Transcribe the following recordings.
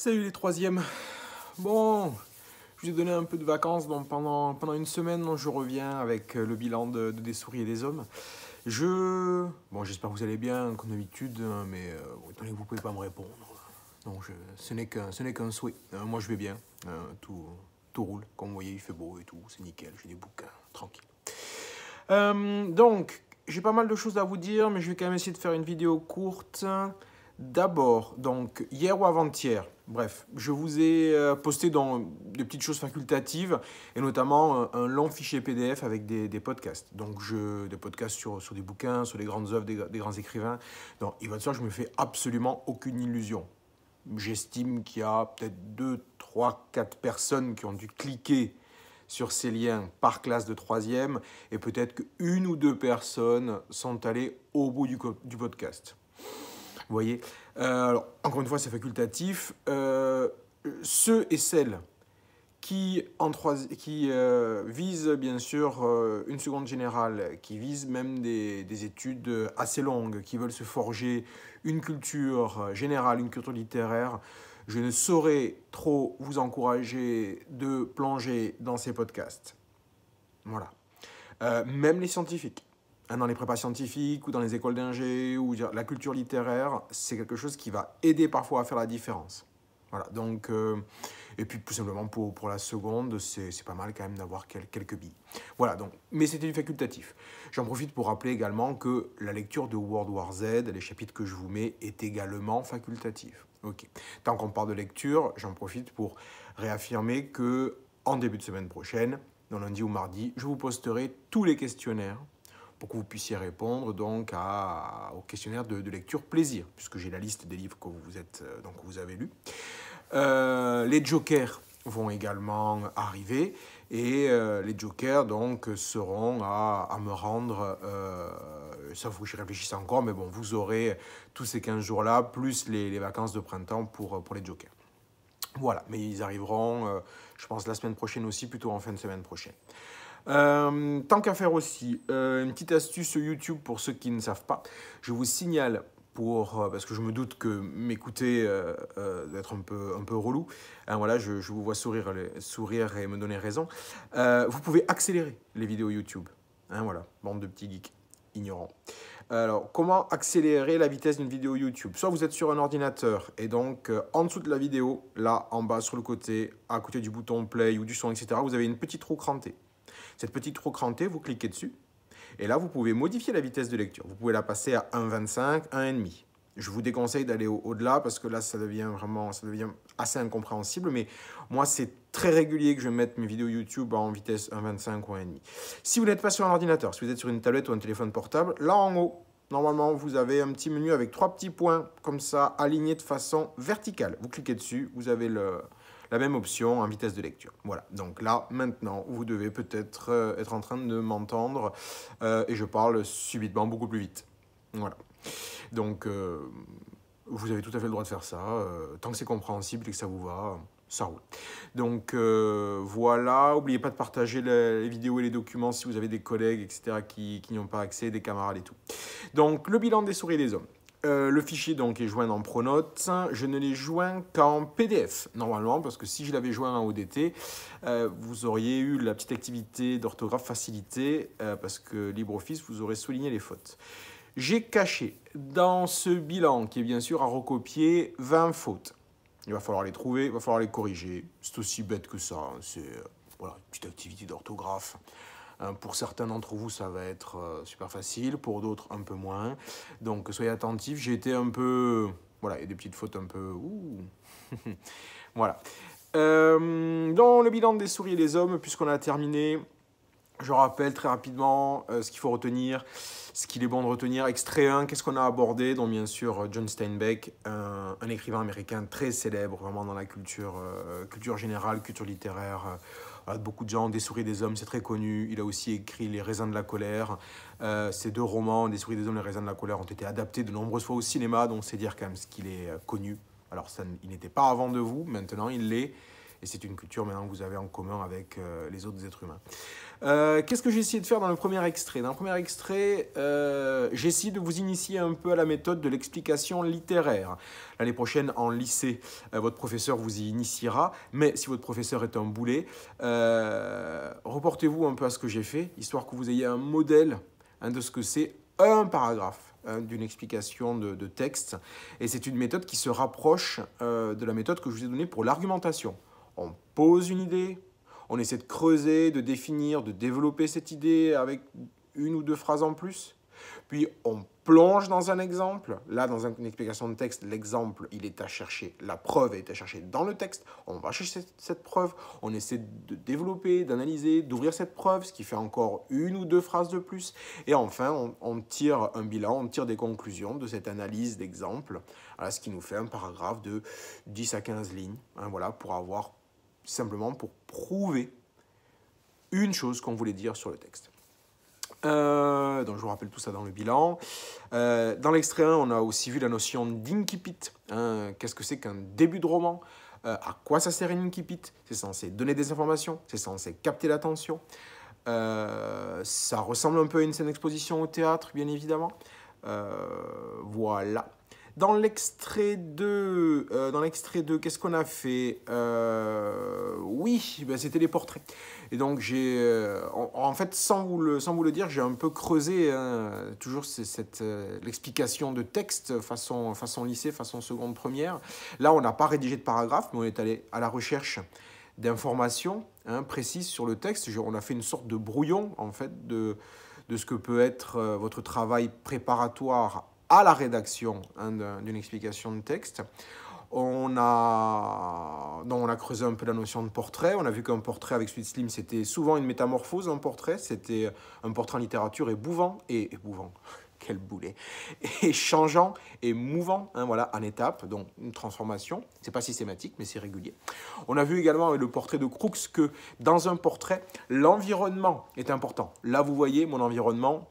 Salut les troisièmes. Bon, je vous ai donné un peu de vacances donc pendant une semaine. Donc je reviens avec le bilan de Des souris et des hommes. Bon, j'espère que vous allez bien comme d'habitude, hein, mais bon, étant donné que vous pouvez pas me répondre, donc ce n'est qu'un souhait. Moi je vais bien, tout roule. Comme vous voyez, il fait beau et tout, c'est nickel. J'ai des bouquins, tranquille. Donc, j'ai pas mal de choses à vous dire, mais je vais quand même essayer de faire une vidéo courte. D'abord, donc, hier ou avant-hier, bref, je vous ai posté dans des petites choses facultatives, et notamment un long fichier PDF avec des podcasts. Donc, des podcasts sur des bouquins, sur les grandes œuvres des grands écrivains. Donc, il va de soi, je me fais absolument aucune illusion. J'estime qu'il y a peut-être 2, 3, 4 personnes qui ont dû cliquer sur ces liens par classe de troisième, et peut-être qu'une ou deux personnes sont allées au bout du podcast. Vous voyez, alors, encore une fois, c'est facultatif. Ceux et celles qui visent bien sûr une seconde générale, qui visent même des études assez longues, qui veulent se forger une culture générale, une culture littéraire, je ne saurais trop vous encourager de plonger dans ces podcasts. Voilà. Même les scientifiques. Dans les prépas scientifiques ou dans les écoles d'ingé, ou la culture littéraire, c'est quelque chose qui va aider parfois à faire la différence. Voilà, donc, et puis tout simplement pour la seconde, c'est pas mal quand même d'avoir quelques billes. Voilà, donc, mais c'était du facultatif. J'en profite pour rappeler également que la lecture de World War Z, les chapitres que je vous mets, est également facultatif. Ok. Tant qu'on parle de lecture, j'en profite pour réaffirmer que en début de semaine prochaine, dans lundi ou mardi, je vous posterai tous les questionnaires pour que vous puissiez répondre donc au questionnaire de lecture plaisir, puisque j'ai la liste des livres que vous avez lus. Les jokers vont également arriver, et les jokers donc seront à me rendre, ça faut que j'y réfléchisse encore, mais bon, vous aurez tous ces 15 jours-là, plus les vacances de printemps pour les jokers. Voilà, mais ils arriveront, je pense, la semaine prochaine aussi, plutôt en fin de semaine prochaine. Tant qu'à faire aussi, une petite astuce YouTube pour ceux qui ne savent pas. Je vous signale, parce que je me doute que m'écouter doit être un peu relou. Hein, voilà, je vous vois sourire et me donner raison. Vous pouvez accélérer les vidéos YouTube. Hein, voilà, bande de petits geeks ignorants. Alors, comment accélérer la vitesse d'une vidéo YouTube? Soit vous êtes sur un ordinateur, et donc en dessous de la vidéo, là en bas sur le côté, à côté du bouton play ou du son, etc., vous avez une petite roue crantée. Cette petite roue crantée, vous cliquez dessus, et là vous pouvez modifier la vitesse de lecture. Vous pouvez la passer à 1,25, 1,5. Je vous déconseille d'aller au-delà, parce que là ça devient assez incompréhensible, mais moi c'est très régulier que je mette mes vidéos YouTube en vitesse 1,25 ou 1,5. Si vous n'êtes pas sur un ordinateur, si vous êtes sur une tablette ou un téléphone portable, là en haut, normalement vous avez un petit menu avec 3 petits points comme ça, alignés de façon verticale. Vous cliquez dessus, vous avez la même option en vitesse de lecture. Voilà, donc là, maintenant, vous devez peut-être être en train de m'entendre, et je parle subitement beaucoup plus vite. Voilà. Donc, vous avez tout à fait le droit de faire ça. Tant que c'est compréhensible et que ça vous va, ça roule. Donc, voilà. N'oubliez pas de partager les vidéos et les documents si vous avez des collègues, etc., qui n'y ont pas accès, des camarades et tout. Donc, le bilan des souris et des hommes. Le fichier donc est joint dans Pronote. Je ne l'ai joint qu'en PDF normalement, parce que si je l'avais joint en ODT, vous auriez eu la petite activité d'orthographe facilitée, parce que LibreOffice vous aurait souligné les fautes. J'ai caché dans ce bilan, qui est bien sûr à recopier, 20 fautes. Il va falloir les trouver, il va falloir les corriger. C'est aussi bête que ça, hein. C'est voilà, une petite activité d'orthographe. Pour certains d'entre vous, ça va être super facile, pour d'autres, un peu moins. Donc, soyez attentifs. J'ai été un peu... Voilà, il y a des petites fautes un peu... Ouh. Voilà. Dans le bilan des souris et des hommes, puisqu'on a terminé, je rappelle très rapidement ce qu'il faut retenir, ce qu'il est bon de retenir. Extrait 1, qu'est-ce qu'on a abordé? Donc, bien sûr, John Steinbeck, un écrivain américain très célèbre, vraiment dans la culture générale, culture littéraire. Beaucoup de gens, Des souris et des hommes, c'est très connu. Il a aussi écrit Les raisins de la colère. Ces deux romans, Des souris et des hommes, Les raisins de la colère, ont été adaptés de nombreuses fois au cinéma, donc c'est dire quand même ce qu'il est connu. Alors, il n'était pas avant de vous, maintenant il l'est. Et c'est une culture maintenant que vous avez en commun avec les autres êtres humains. Qu'est-ce que j'ai essayé de faire dans le premier extrait? Dans le premier extrait, j'ai essayé de vous initier un peu à la méthode de l'explication littéraire. L'année prochaine, en lycée, votre professeur vous y initiera, mais si votre professeur est un boulet, reportez-vous un peu à ce que j'ai fait, histoire que vous ayez un modèle de ce que c'est un paragraphe d'une explication de texte. Et c'est une méthode qui se rapproche de la méthode que je vous ai donnée pour l'argumentation. On pose une idée, on essaie de creuser, de définir, de développer cette idée avec une ou deux phrases en plus. Puis on plonge dans un exemple. Là, dans une explication de texte, l'exemple, il est à chercher, la preuve est à chercher dans le texte. On va chercher cette preuve, on essaie de développer, d'analyser, d'ouvrir cette preuve, ce qui fait encore une ou deux phrases de plus. Et enfin, on tire un bilan, on tire des conclusions de cette analyse d'exemple, ce qui nous fait un paragraphe de 10 à 15 lignes, voilà, pour avoir simplement pour prouver une chose qu'on voulait dire sur le texte. Donc je vous rappelle tout ça dans le bilan. Dans l'extrait 1, on a aussi vu la notion d'incipit. Qu'est-ce que c'est qu'un début de roman? À quoi ça sert un incipit? C'est censé donner des informations, c'est censé capter l'attention. Ça ressemble un peu à une scène d'exposition au théâtre, bien évidemment. Voilà. Dans l'extrait 2, qu'est-ce qu'on a fait? Oui, ben c'était les portraits. Et donc, en fait, sans vous le dire, j'ai un peu creusé toujours l'explication de texte façon lycée, façon seconde première. Là, on n'a pas rédigé de paragraphe, mais on est allé à la recherche d'informations précises sur le texte. On a fait une sorte de brouillon, en fait, de ce que peut être votre travail préparatoire à la rédaction d'une explication de texte. On a creusé un peu la notion de portrait. On a vu qu'un portrait avec Sweet Slim, c'était souvent une métamorphose, un portrait. C'était un portrait en littérature émouvant, quel boulet, et changeant et mouvant, voilà, en étapes, donc une transformation. C'est pas systématique, mais c'est régulier. On a vu également avec le portrait de Crookes que dans un portrait, l'environnement est important. Là, vous voyez, mon environnement,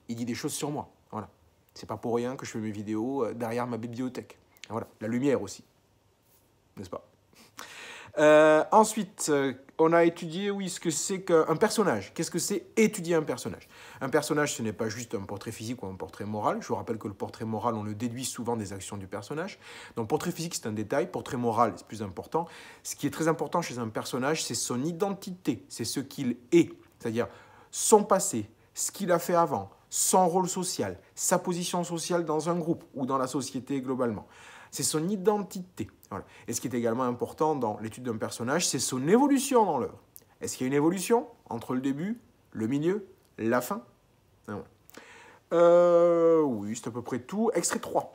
il dit des choses sur moi. Voilà. C'est pas pour rien que je fais mes vidéos derrière ma bibliothèque. Voilà, la lumière aussi, n'est-ce pas? Ensuite, on a étudié, oui, ce que c'est qu'un personnage. Qu'est-ce que c'est étudier un personnage? Un personnage, ce n'est pas juste un portrait physique ou un portrait moral. Je vous rappelle que le portrait moral, on le déduit souvent des actions du personnage. Donc, portrait physique, c'est un détail. Portrait moral, c'est plus important. Ce qui est très important chez un personnage, c'est son identité. C'est ce qu'il est. C'est-à-dire son passé, ce qu'il a fait avant, son rôle social, sa position sociale dans un groupe ou dans la société globalement. C'est son identité. Voilà. Et ce qui est également important dans l'étude d'un personnage, c'est son évolution dans l'œuvre. Est-ce qu'il y a une évolution entre le début, le milieu, la fin? Oui, c'est à peu près tout. Extrait 3.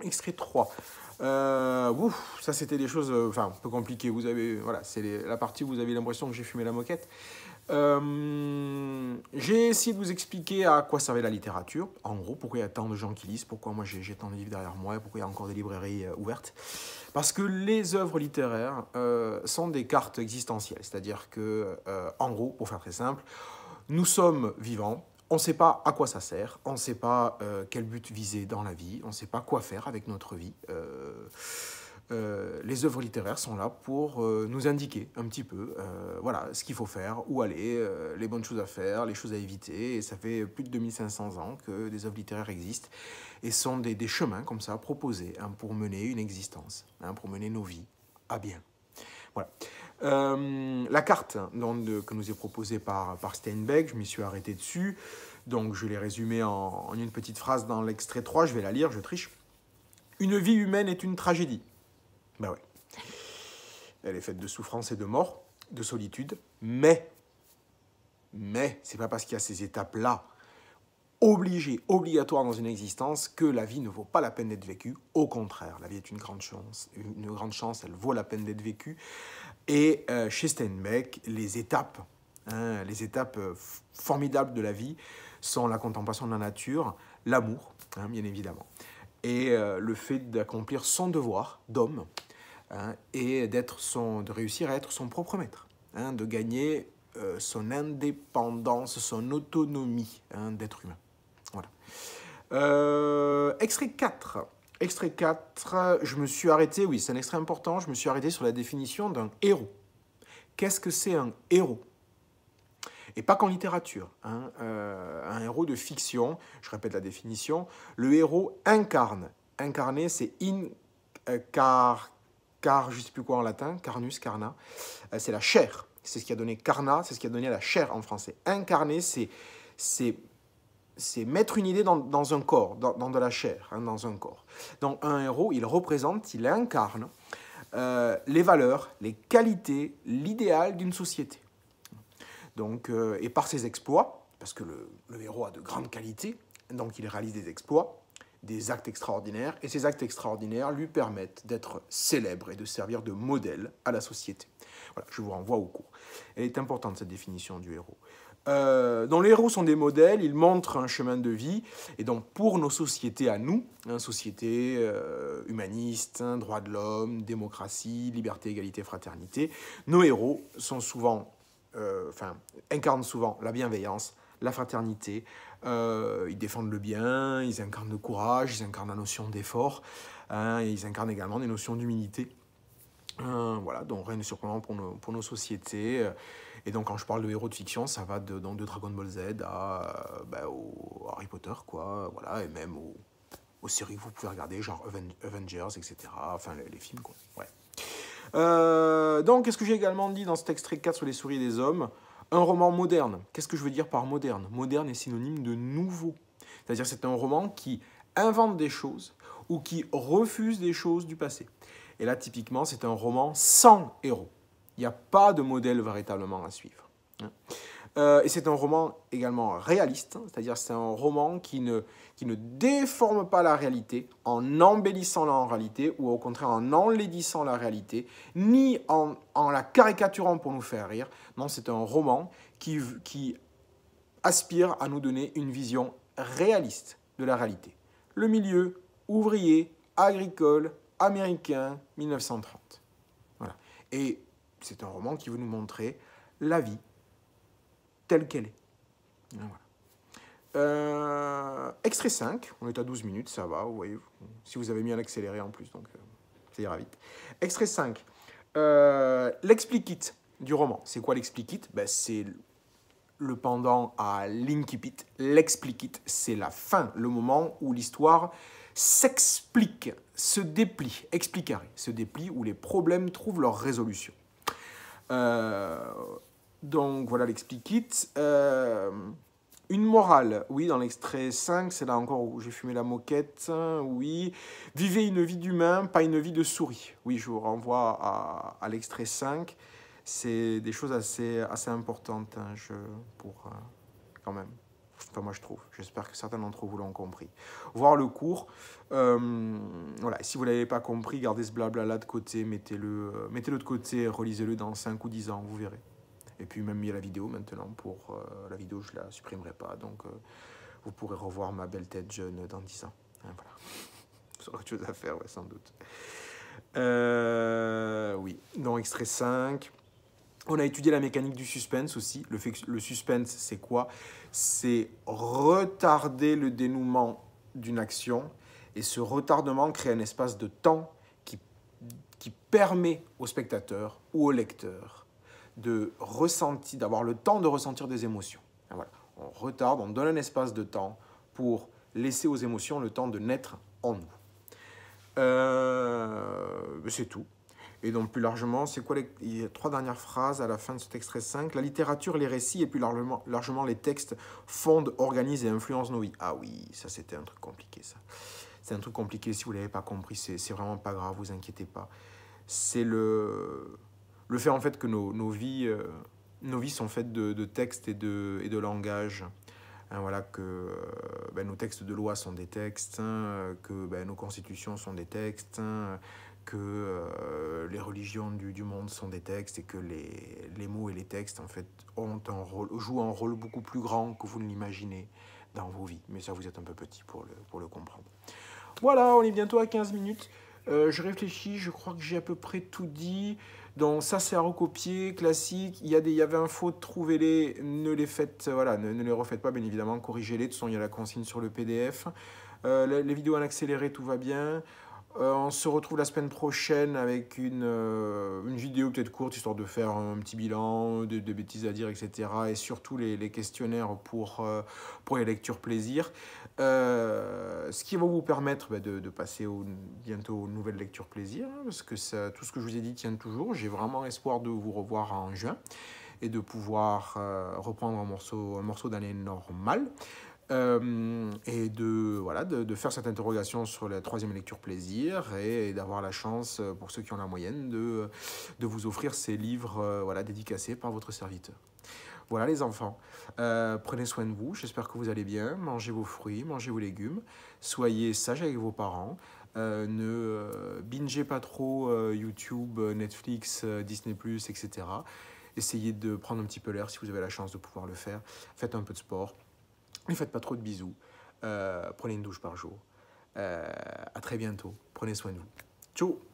Extrait 3. Ça, c'était des choses un peu compliquées. Vous avez, voilà, c'est la partie où vous avez l'impression que j'ai fumé la moquette. J'ai essayé de vous expliquer à quoi servait la littérature, en gros, pourquoi il y a tant de gens qui lisent, pourquoi moi j'ai tant de livres derrière moi, et pourquoi il y a encore des librairies ouvertes. Parce que les œuvres littéraires sont des cartes existentielles, c'est-à-dire que, en gros, pour faire très simple, nous sommes vivants, on ne sait pas à quoi ça sert, on ne sait pas quel but viser dans la vie, on ne sait pas quoi faire avec notre vie. Les œuvres littéraires sont là pour nous indiquer un petit peu voilà, ce qu'il faut faire, où aller, les bonnes choses à faire, les choses à éviter. Et ça fait plus de 2500 ans que des œuvres littéraires existent et sont des chemins comme ça proposés pour mener une existence, pour mener nos vies à bien. Voilà. La carte que nous est proposée par Steinbeck, je m'y suis arrêté dessus. Donc je l'ai résumée en une petite phrase dans l'extrait 3, je vais la lire, je triche. Une vie humaine est une tragédie. Ben oui. Elle est faite de souffrance et de mort, de solitude, mais c'est pas parce qu'il y a ces étapes-là obligatoires dans une existence que la vie ne vaut pas la peine d'être vécue. Au contraire, la vie est une grande chance, elle vaut la peine d'être vécue. Et chez Steinbeck, les étapes formidables de la vie sont la contemplation de la nature, l'amour, bien évidemment, et le fait d'accomplir son devoir d'homme, et de réussir à être son propre maître, de gagner son indépendance, son autonomie d'être humain. Voilà. Extrait 4. Extrait 4, je me suis arrêté, oui, c'est un extrait important, je me suis arrêté sur la définition d'un héros. Qu'est-ce que c'est un héros? Et pas qu'en littérature, hein, un héros de fiction, je répète la définition, le héros incarne. Incarner, c'est je ne sais plus quoi en latin, carnus, carna, c'est la chair. C'est ce qui a donné carna, c'est ce qui a donné la chair en français. Incarner, c'est mettre une idée dans un corps, dans de la chair, hein, dans un corps. Donc un héros, il représente, il incarne les valeurs, les qualités, l'idéal d'une société. Donc, et par ses exploits, parce que le héros a de grandes qualités, donc il réalise des exploits, des actes extraordinaires, et ces actes extraordinaires lui permettent d'être célèbre et de servir de modèle à la société. Voilà, je vous renvoie au cours. Elle est importante, cette définition du héros. Donc les héros sont des modèles, ils montrent un chemin de vie, et donc pour nos sociétés à nous, hein, société humaniste, hein, droits de l'homme, démocratie, liberté, égalité, fraternité, nos héros sont souvent, incarnent souvent la bienveillance, la fraternité, ils défendent le bien, ils incarnent le courage, ils incarnent la notion d'effort, hein, et ils incarnent également des notions d'humilité. Voilà, donc rien de surprenant pour nos sociétés. Et donc quand je parle de héros de fiction, ça va de Dragon Ball Z au Harry Potter, quoi, voilà, et même aux séries que vous pouvez regarder, genre Avengers, etc. Enfin, les films, quoi. Ouais. Donc, qu'est-ce que j'ai également dit dans cet extrait 4 sur les souris des hommes? Un roman moderne. Qu'est-ce que je veux dire par moderne? Moderne est synonyme de nouveau. C'est-à-dire c'est un roman qui invente des choses ou qui refuse des choses du passé. Et là, typiquement, c'est un roman sans héros. Il n'y a pas de modèle véritablement à suivre. Et c'est un roman également réaliste, c'est-à-dire c'est un roman qui ne déforme pas la réalité en embellissant la réalité ou au contraire en enlaidissant la réalité, ni en la caricaturant pour nous faire rire. Non, c'est un roman qui aspire à nous donner une vision réaliste de la réalité. Le milieu ouvrier, agricole, américain, 1930. Voilà. Et c'est un roman qui veut nous montrer la vie telle qu'elle est. Voilà. Extrait 5, on est à 12 minutes, ça va, vous voyez, si vous avez mis un accéléré en plus, donc ça ira vite. Extrait 5, l'explicit du roman. C'est quoi l'explicit? C'est le pendant à l'incipit. L'explicit, c'est la fin, le moment où l'histoire s'explique, se déplie, explicare, se déplie, où les problèmes trouvent leur résolution. Donc voilà l'explicit. Une morale, oui, dans l'extrait 5, c'est là encore où j'ai fumé la moquette, oui. Vivez une vie d'humain, pas une vie de souris. Oui, je vous renvoie à l'extrait 5. C'est des choses assez importantes hein, quand même. Enfin, moi, je trouve. J'espère que certains d'entre vous l'ont compris. Voir le cours. Voilà. Si vous ne l'avez pas compris, gardez ce blabla-là de côté. Mettez-le de côté. Relisez-le dans 5 ou 10 ans. Vous verrez. Et puis, même, il y a la vidéo maintenant. Pour la vidéo, je ne la supprimerai pas. Donc, vous pourrez revoir ma belle tête jeune dans 10 ans. Hein, voilà. Vous aurez autre chose à faire, ouais, sans doute. Oui. Dans extrait 5... On a étudié la mécanique du suspense aussi. Le suspense, c'est quoi? C'est retarder le dénouement d'une action. Et ce retardement crée un espace de temps qui permet au spectateur ou au lecteur d'avoir le temps de ressentir des émotions. Et voilà. On retarde, on donne un espace de temps pour laisser aux émotions le temps de naître en nous. C'est tout. Et donc, plus largement, c'est quoi il y a 3 dernières phrases à la fin de cet extrait 5. La littérature, les récits et plus largement les textes fondent, organisent et influencent nos vies. Ah oui, ça c'était un truc compliqué, ça. C'est un truc compliqué, si vous ne l'avez pas compris, c'est vraiment pas grave, vous inquiétez pas. C'est le fait en fait que nos vies sont faites de textes et de langage. Hein, voilà, que nos textes de loi sont des textes, hein, que nos constitutions sont des textes, hein, que les religions du monde sont des textes et que les mots et les textes en fait jouent un rôle beaucoup plus grand que vous ne l'imaginez dans vos vies. Mais ça, vous êtes un peu petit pour le comprendre. Voilà, on est bientôt à 15 minutes. Je réfléchis, je crois que j'ai à peu près tout dit. Donc ça, c'est à recopier, classique. Il y avait un faute, trouvez-les, ne les faites, voilà, ne les refaites pas, bien évidemment, corrigez-les. De toute façon, il y a la consigne sur le PDF. Les vidéos en accéléré, tout va bien. On se retrouve la semaine prochaine avec une vidéo peut-être courte, histoire de faire un petit bilan, de bêtises à dire, etc. Et surtout les questionnaires pour les lectures plaisir. Ce qui va vous permettre de passer bientôt aux nouvelles lectures plaisir, hein, parce que tout ce que je vous ai dit tient toujours. J'ai vraiment espoir de vous revoir en juin et de pouvoir reprendre un morceau d'année normale. Et voilà, de faire cette interrogation sur la troisième lecture plaisir et d'avoir la chance, pour ceux qui ont la moyenne, de vous offrir ces livres voilà, dédicacés par votre serviteur. Voilà les enfants, prenez soin de vous, j'espère que vous allez bien, mangez vos fruits, mangez vos légumes, soyez sages avec vos parents, ne bingez pas trop YouTube, Netflix, Disney+, etc. Essayez de prendre un petit peu l'air si vous avez la chance de pouvoir le faire, faites un peu de sport. Ne faites pas trop de bisous. Prenez une douche par jour. À très bientôt. Prenez soin de vous. Ciao.